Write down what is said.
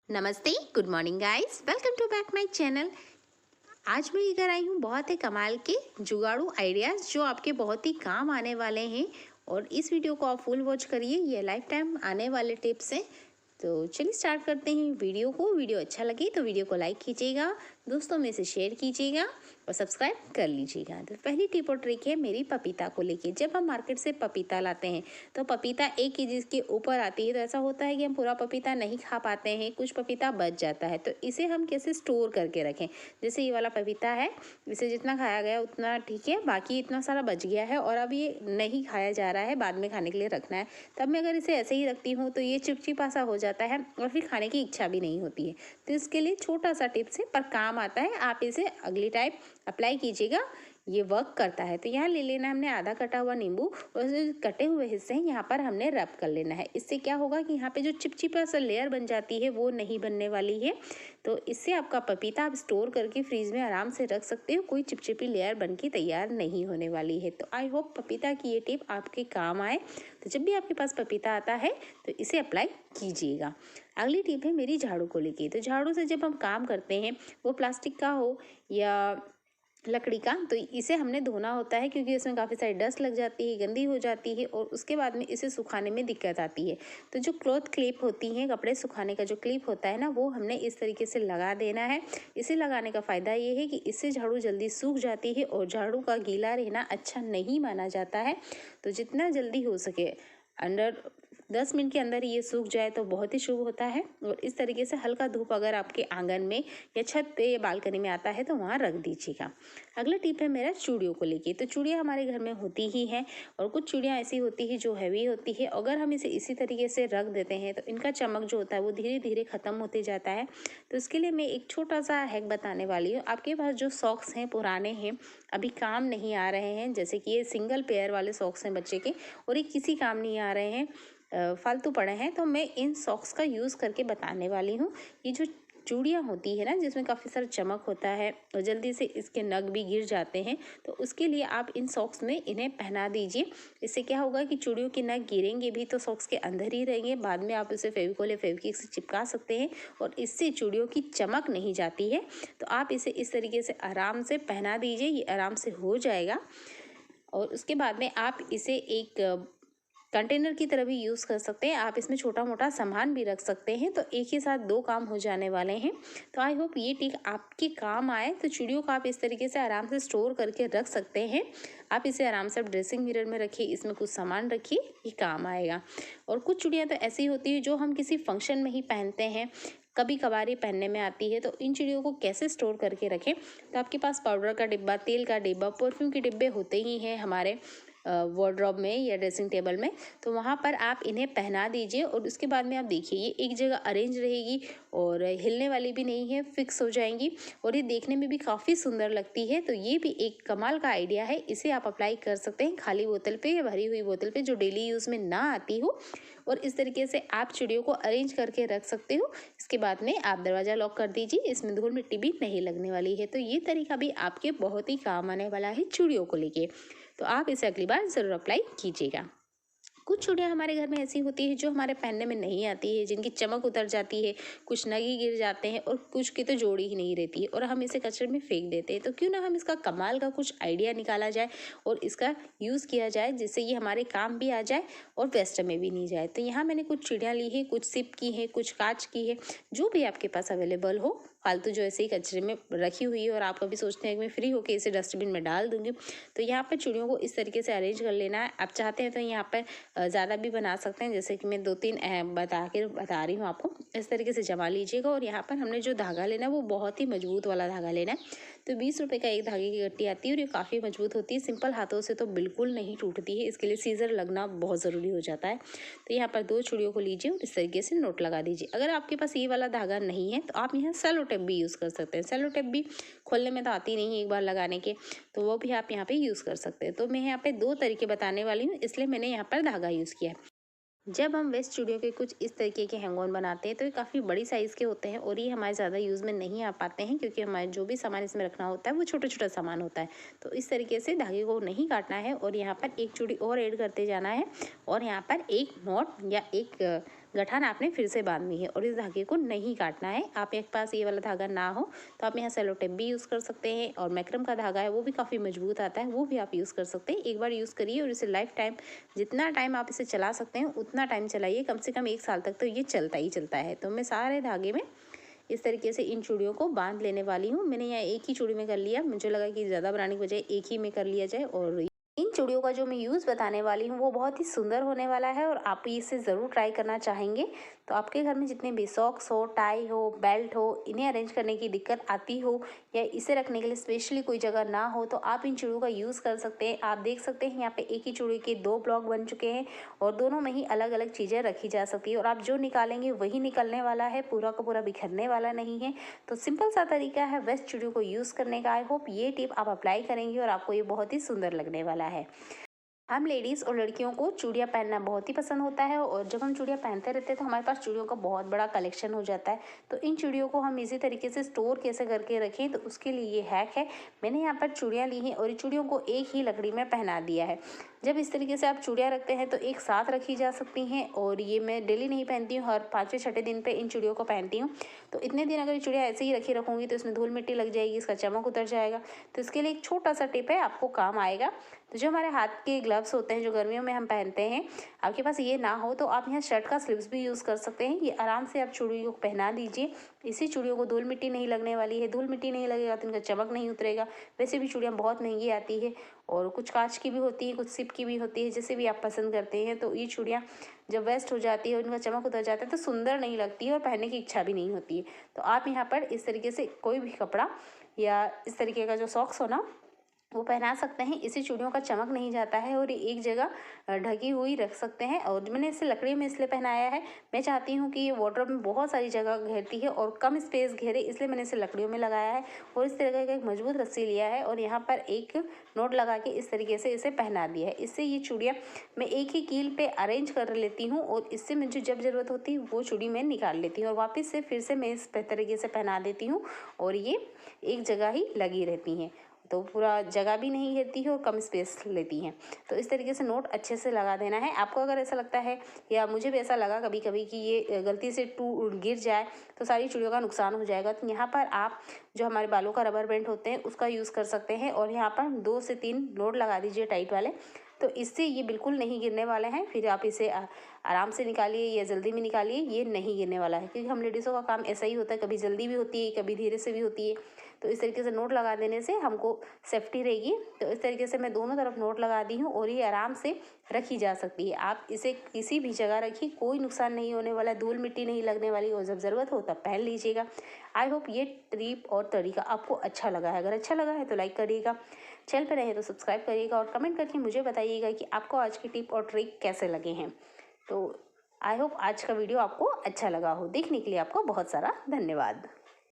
नमस्ते, good morning guys, welcome to back my channel. आज मैं लेकर आई हूँ बहुत ही कमाल के जुगाड़ू आइडियाज़ जो आपके बहुत ही काम आने वाले हैं। और इस वीडियो को आप फुल वॉच करिए, ये लाइफ टाइम आने वाले टिप्स हैं। तो चलिए स्टार्ट करते हैं वीडियो को। वीडियो अच्छा लगे तो वीडियो को लाइक कीजिएगा, दोस्तों में से शेयर कीजिएगा और सब्सक्राइब कर लीजिएगा। तो पहली टिप और ट्रिक है मेरी पपीता को लेके। जब हम मार्केट से पपीता लाते हैं तो पपीता 1 केजी के ऊपर आती है, तो ऐसा होता है कि हम पूरा पपीता नहीं खा पाते हैं, कुछ पपीता बच जाता है। तो इसे हम कैसे स्टोर करके रखें। जैसे ये वाला पपीता है, इसे जितना खाया गया उतना ठीक है, बाकी इतना सारा बच गया है और अब ये नहीं खाया जा रहा है, बाद में खाने के लिए रखना है। तब मैं अगर इसे ऐसे ही रखती हूँ तो ये चिपचिपा सा हो जाता है और फिर खाने की इच्छा भी नहीं होती है। तो इसके लिए छोटा सा टिप्स है पर काम आता है, आप इसे अगली टाइम अप्लाई कीजिएगा, ये वर्क करता है। तो यहाँ ले लेना है हमने आधा कटा हुआ नींबू और जो कटे हुए हिस्से हैं यहाँ पर हमने रब कर लेना है। इससे क्या होगा कि यहाँ पे जो चिपचिपा सा लेयर बन जाती है वो नहीं बनने वाली है। तो इससे आपका पपीता आप स्टोर करके फ्रीज में आराम से रख सकते हो, कोई चिपचिपी लेयर बन के तैयार नहीं होने वाली है। तो आई होप पपीता की ये टिप आपके काम आए। तो जब भी आपके पास पपीता आता है तो इसे अप्लाई कीजिएगा। अगली टिप है मेरी झाड़ू को लेके। तो झाड़ू से जब हम काम करते हैं, वो प्लास्टिक का हो या लकड़ी का, तो इसे हमने धोना होता है क्योंकि इसमें काफ़ी सारी डस्ट लग जाती है, गंदी हो जाती है और उसके बाद में इसे सुखाने में दिक्कत आती है। तो जो क्लॉथ क्लिप होती हैं, कपड़े सुखाने का जो क्लिप होता है ना, वो हमने इस तरीके से लगा देना है। इसे लगाने का फ़ायदा ये है कि इससे झाड़ू जल्दी सूख जाती है और झाड़ू का गीला रहना अच्छा नहीं माना जाता है। तो जितना जल्दी हो सके, अंडर 10 मिनट के अंदर ये सूख जाए तो बहुत ही शुभ होता है। और इस तरीके से हल्का धूप अगर आपके आंगन में या छत पे या बालकनी में आता है तो वहाँ रख दीजिएगा। अगला टिप है मेरा चूड़ियों को लेके। तो चूड़ियाँ हमारे घर में होती ही हैं और कुछ चूड़ियाँ ऐसी होती है जो हैवी होती है। अगर हम इसे इसी तरीके से रख देते हैं तो इनका चमक जो होता है वो धीरे धीरे ख़त्म होते जाता है। तो इसके लिए मैं एक छोटा सा हैक बताने वाली हूँ। आपके पास जो सॉक्स हैं, पुराने हैं, अभी काम नहीं आ रहे हैं, जैसे कि ये सिंगल पेयर वाले सॉक्स हैं बच्चे के और ये किसी काम नहीं आ रहे हैं, फालतू पड़े हैं, तो मैं इन सॉक्स का यूज़ करके बताने वाली हूँ। ये जो चूड़ियाँ होती है ना, जिसमें काफ़ी सारा चमक होता है और जल्दी से इसके नग भी गिर जाते हैं, तो उसके लिए आप इन सॉक्स में इन्हें पहना दीजिए। इससे क्या होगा कि चूड़ियों के नग गिरेंगे भी तो सॉक्स के अंदर ही रहेंगे, बाद में आप इसे फेविकोल या फेविक्विक से चिपका सकते हैं और इससे चूड़ियों की चमक नहीं जाती है। तो आप इसे इस तरीके से आराम से पहना दीजिए, ये आराम से हो जाएगा। और उसके बाद में आप इसे एक कंटेनर की तरह भी यूज़ कर सकते हैं। आप इसमें छोटा मोटा सामान भी रख सकते हैं, तो एक ही साथ 2 काम हो जाने वाले हैं। तो आई होप ये टिप आपके काम आए। तो चूड़ियों को आप इस तरीके से आराम से स्टोर करके रख सकते हैं। आप इसे आराम से ड्रेसिंग मिरर में रखिए, इसमें कुछ सामान रखिए, ये काम आएगा। और कुछ चूड़ियाँ तो ऐसी होती है जो हम किसी फंक्शन में ही पहनते हैं, कभी कभार ही पहनने में आती है। तो इन चूड़ियों को कैसे स्टोर करके रखें। तो आपके पास पाउडर का डिब्बा, तेल का डिब्बा, परफ्यूम के डिब्बे होते ही हैं हमारे वार्डरोब में या ड्रेसिंग टेबल में। तो वहाँ पर आप इन्हें पहना दीजिए और उसके बाद में आप देखिए ये एक जगह अरेंज रहेगी और हिलने वाली भी नहीं है, फिक्स हो जाएंगी और ये देखने में भी काफ़ी सुंदर लगती है। तो ये भी एक कमाल का आइडिया है, इसे आप अप्लाई कर सकते हैं खाली बोतल पे या भरी हुई बोतल पे जो डेली यूज़ में ना आती हो। और इस तरीके से आप चूड़ियों को अरेंज करके रख सकते हो। इसके बाद में आप दरवाज़ा लॉक कर दीजिए, इसमें धूल मिट्टी भी नहीं लगने वाली है। तो ये तरीका भी आपके बहुत ही काम आने वाला है चूड़ियों को लेके। तो आप इसे अगली बार ज़रूर अप्लाई कीजिएगा। कुछ चूड़ियाँ हमारे घर में ऐसी होती है जो हमारे पहनने में नहीं आती है, जिनकी चमक उतर जाती है, कुछ नग ही गिर जाते हैं और कुछ की तो जोड़ी ही नहीं रहती है और हम इसे कचरे में फेंक देते हैं। तो क्यों ना हम इसका कमाल का कुछ आइडिया निकाला जाए और इसका यूज़ किया जाए, जिससे ये हमारे काम भी आ जाए और वेस्ट में भी नहीं जाए। तो यहाँ मैंने कुछ चूड़ियाँ ली है, कुछ सिप की है, कुछ कांच की है, जो भी आपके पास अवेलेबल हो। फालतू जो ऐसे ही कचरे में रखी हुई है और आप कभी सोचते हैं कि मैं फ्री होकर इसे डस्टबिन में डाल दूंगी, तो यहाँ पर चूड़ियों को इस तरीके से अरेंज कर लेना है। आप चाहते हैं तो यहाँ पर ज़्यादा भी बना सकते हैं, जैसे कि मैं 2-3 बता रही हूँ आपको। इस तरीके से जमा लीजिएगा और यहाँ पर हमने जो धागा लेना है वो बहुत ही मजबूत वाला धागा लेना है। तो 20 रुपये का एक धागे की गट्टी आती है और ये काफ़ी मजबूत होती है, सिंपल हाथों से तो बिल्कुल नहीं टूटती है, इसके लिए सीजर लगना बहुत ज़रूरी हो जाता है। तो यहाँ पर 2 चूड़ियों को लीजिए और इस तरीके से नोट लगा दीजिए। अगर आपके पास ये वाला धागा नहीं है तो आप यहाँ सेलो टेप भी यूज़ कर सकते हैं। सेलो टेप भी खोलने में तो आती नहीं है एक बार लगाने के, तो वो भी आप यहाँ पे यूज़ कर सकते हैं। तो मैं यहाँ पे 2 तरीके बताने वाली हूँ, इसलिए मैंने यहाँ पर धागा यूज़ किया है। जब हम वेस्ट चूड़ियों के कुछ इस तरीके के हैंगऑन बनाते हैं तो ये काफ़ी बड़ी साइज़ के होते हैं और ये हमारे ज़्यादा यूज़ में नहीं आ पाते हैं, क्योंकि हमारे जो भी सामान इसमें रखना होता है वो छोटा छोटा सामान होता है। तो इस तरीके से धागे को नहीं काटना है और यहाँ पर एक चूड़ी और ऐड करते जाना है और यहाँ पर एक नॉट या एक गठान आपने फिर से बांधनी है और इस धागे को नहीं काटना है। आपके पास ये वाला धागा ना हो तो आप यहाँ सेलो टेप भी यूज़ कर सकते हैं, और मैक्रम का धागा है वो भी काफ़ी मजबूत आता है, वो भी आप यूज़ कर सकते हैं। एक बार यूज़ करिए और इसे लाइफ टाइम, जितना टाइम आप इसे चला सकते हैं उतना टाइम चलाइए, कम से कम 1 साल तक तो ये चलता ही चलता है। तो मैं सारे धागे में इस तरीके से इन चूड़ियों को बांध लेने वाली हूँ। मैंने यहाँ एक ही चूड़ी में कर लिया, मुझे लगा कि ज़्यादा बनाने की बजाय एक ही में कर लिया जाए। और इन चूड़ियों का जो मैं यूज़ बताने वाली हूँ वो बहुत ही सुंदर होने वाला है, और आप इसे ज़रूर ट्राई करना चाहेंगे। तो आपके घर में जितने भी सॉक्स हो, टाई हो, बेल्ट हो, इन्हें अरेंज करने की दिक्कत आती हो, या इसे रखने के लिए स्पेशली कोई जगह ना हो, तो आप इन चूड़ियों का यूज़ कर सकते हैं। आप देख सकते हैं यहाँ पे एक ही चूड़ी के 2 ब्लॉक बन चुके हैं, और दोनों में ही अलग अलग चीज़ें रखी जा सकती है, और आप जो निकालेंगे वही निकलने वाला है, पूरा का पूरा बिखरने वाला नहीं है। तो सिंपल सा तरीका है वेस्ट चूड़ियों को यूज़ करने का। आई होप ये टिप आप अप्लाई करेंगे और आपको ये बहुत ही सुंदर लगने वाला है। हम लेडीज़ और लड़कियों को चूड़ियाँ पहनना बहुत ही पसंद होता है, और जब हम चूड़ियाँ पहनते रहते हैं तो हमारे पास चूड़ियों का बहुत बड़ा कलेक्शन हो जाता है। तो इन चूड़ियों को हम इसी तरीके से स्टोर कैसे करके रखें, तो उसके लिए ये हैक है। मैंने यहाँ पर चूड़ियाँ ली हैं और इन चूड़ियों को एक ही लकड़ी में पहना दिया है। जब इस तरीके से आप चूड़ियाँ रखते हैं तो एक साथ रखी जा सकती हैं, और ये मैं डेली नहीं पहनती हूँ, हर 5वें-6ठे दिन पे इन चूड़ियों को पहनती हूँ। तो इतने दिन अगर ये चूड़ियाँ ऐसे ही रखी रखूँगी तो इसमें धूल मिट्टी लग जाएगी, इसका चमक उतर जाएगा। तो इसके लिए एक छोटा सा टिप है, आपको काम आएगा। तो जो हमारे हाथ के ग्लव्स होते हैं जो गर्मियों में हम पहनते हैं, आपके पास ये ना हो तो आप यहाँ शर्ट का स्लीव्स भी यूज़ कर सकते हैं। ये आराम से आप चूड़ियों को पहना दीजिए। इसी चूड़ियों को धूल मिट्टी नहीं लगने वाली है, धूल मिट्टी नहीं लगेगा तो इनका चमक नहीं उतरेगा। वैसे भी चूड़ियाँ बहुत महंगी आती है, और कुछ कांच की भी होती है, कुछ सिप की भी होती है, जैसे भी आप पसंद करते हैं। तो ये चूड़ियाँ जब वेस्ट हो जाती है और इनका चमक उतर जाता है तो सुंदर नहीं लगती है, और पहनने की इच्छा भी नहीं होती है। तो आप यहाँ पर इस तरीके से कोई भी कपड़ा या इस तरीके का जो सॉक्स हो ना, वो पहना सकते हैं। इससे चूड़ियों का चमक नहीं जाता है, और एक जगह ढकी हुई रख सकते हैं। और मैंने इसे लकड़ी में इसलिए पहनाया है, मैं चाहती हूँ कि ये वार्डरोब में बहुत सारी जगह घेरती है और कम स्पेस घेरे, इसलिए मैंने इसे लकड़ियों में लगाया है। और इस तरीके का एक मजबूत रस्सी लिया है और यहाँ पर एक नोट लगा के इस तरीके से इसे पहना दिया है। इससे ये चूड़ियाँ मैं एक ही कील पे अरेंज कर लेती हूँ, और इससे मुझे जब ज़रूरत होती है वो चूड़ी मैं निकाल लेती हूँ, और वापस से फिर से मैं इस तरीके से पहना देती हूँ, और ये एक जगह ही लगी रहती हैं। तो पूरा जगह भी नहीं घेरती है और कम स्पेस लेती हैं। तो इस तरीके से नोट अच्छे से लगा देना है। आपको अगर ऐसा लगता है, या मुझे भी ऐसा लगा कभी कभी कि ये गलती से गिर जाए तो सारी चूड़ियों का नुकसान हो जाएगा, तो यहाँ पर आप जो हमारे बालों का रबर बैंड होते हैं उसका यूज़ कर सकते हैं, और यहाँ पर 2 से 3 नोट लगा दीजिए टाइट वाले। तो इससे ये बिल्कुल नहीं गिरने वाले हैं। फिर आप इसे आराम से निकालिए या जल्दी में निकालिए, ये नहीं गिरने वाला है, क्योंकि हम लेडीज़ों का काम ऐसा ही होता है, कभी जल्दी भी होती है, कभी धीरे से भी होती है। तो इस तरीके से नोट लगा देने से हमको सेफ्टी रहेगी। तो इस तरीके से मैं दोनों तरफ नोट लगा दी हूँ, और ये आराम से रखी जा सकती है। आप इसे किसी भी जगह रखिए, कोई नुकसान नहीं होने वाला, धूल मिट्टी नहीं लगने वाली, और जब ज़रूरत हो तब पहन लीजिएगा। आई होप ये ट्रिप और तरीका आपको अच्छा लगा है। अगर अच्छा लगा है तो लाइक करिएगा, चैनल पर रहे तो सब्सक्राइब करिएगा, और कमेंट करके मुझे बताइएगा कि आपको आज की टिप और ट्रिक कैसे लगे हैं। तो आई होप आज का वीडियो आपको अच्छा लगा हो। देखने के लिए आपको बहुत सारा धन्यवाद।